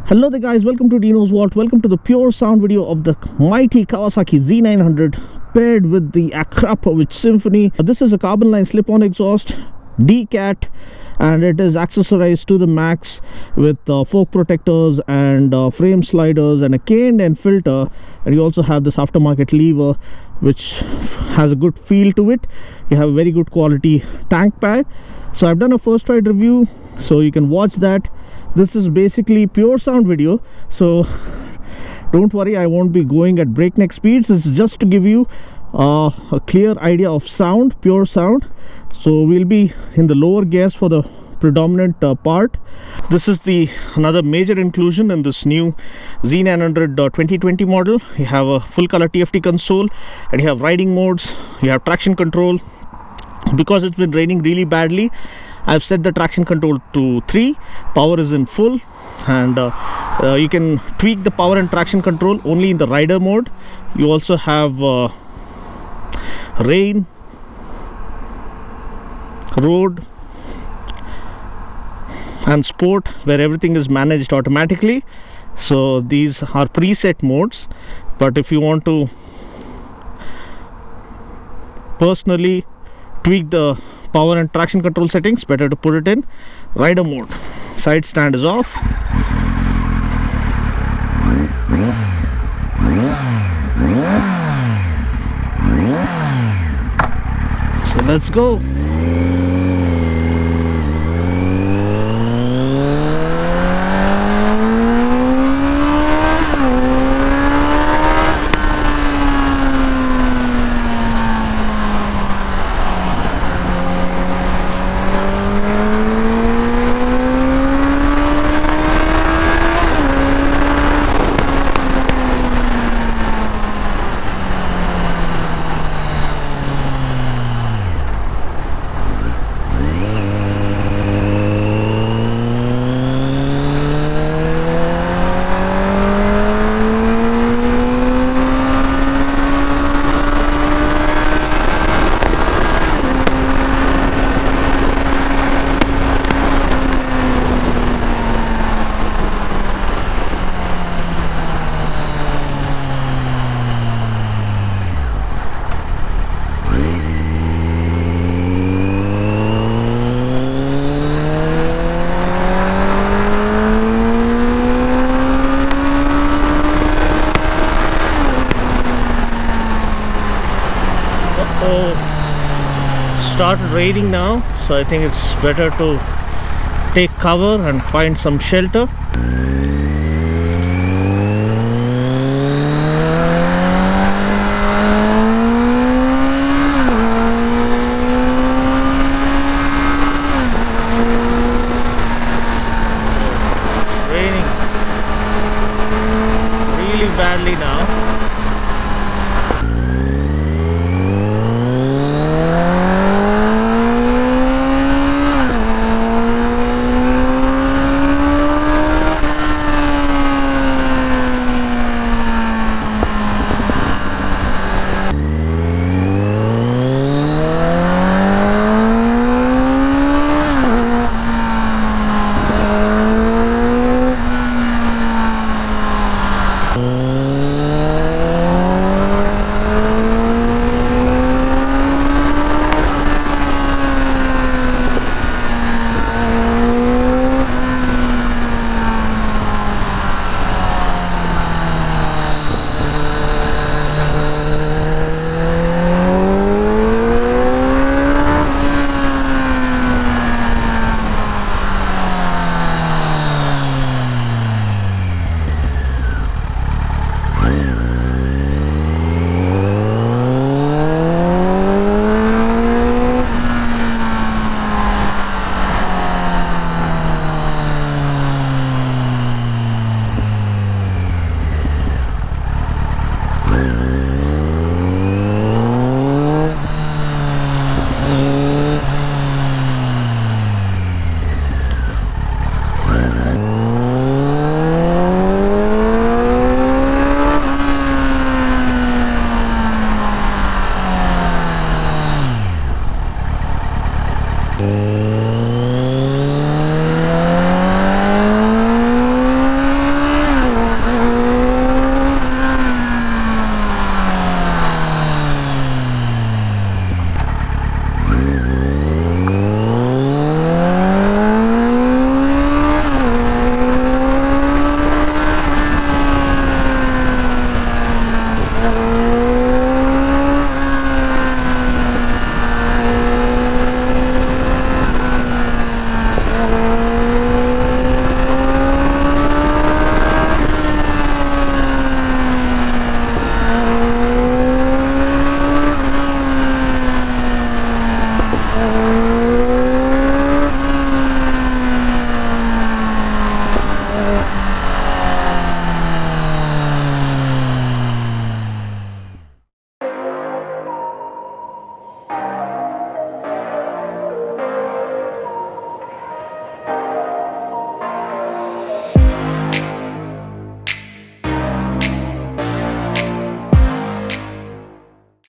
Hello there guys, welcome to Dino's Vault. Welcome to the pure sound video of the mighty Kawasaki Z900 paired with the Akrapovic Symphony. This is a carbon line slip-on exhaust, D-Cat, and it is accessorized to the max with fork protectors and frame sliders and a K&N filter. And you also have this aftermarket lever which has a good feel to it. You have a very good quality tank pad. So I've done a first ride review, so you can watch that. This is basically pure sound video, so don't worry, I won't be going at breakneck speeds. This is just to give you a clear idea of sound, pure sound. So we'll be in the lower gears for the predominant part. This is another major inclusion in this new Z900 2020 model. You have a full color TFT console, and you have riding modes, you have traction control. Because it's been raining really badly, I've set the traction control to 3. Power is in full, and you can tweak the power and traction control only in the rider mode. You also have rain, road and sport, where everything is managed automatically. So these are preset modes, but if you want to personally tweak the power and traction control settings, better to put it in rider mode. Side stand is off. So let's go. Started raining now, so I think it's better to take cover and find some shelter.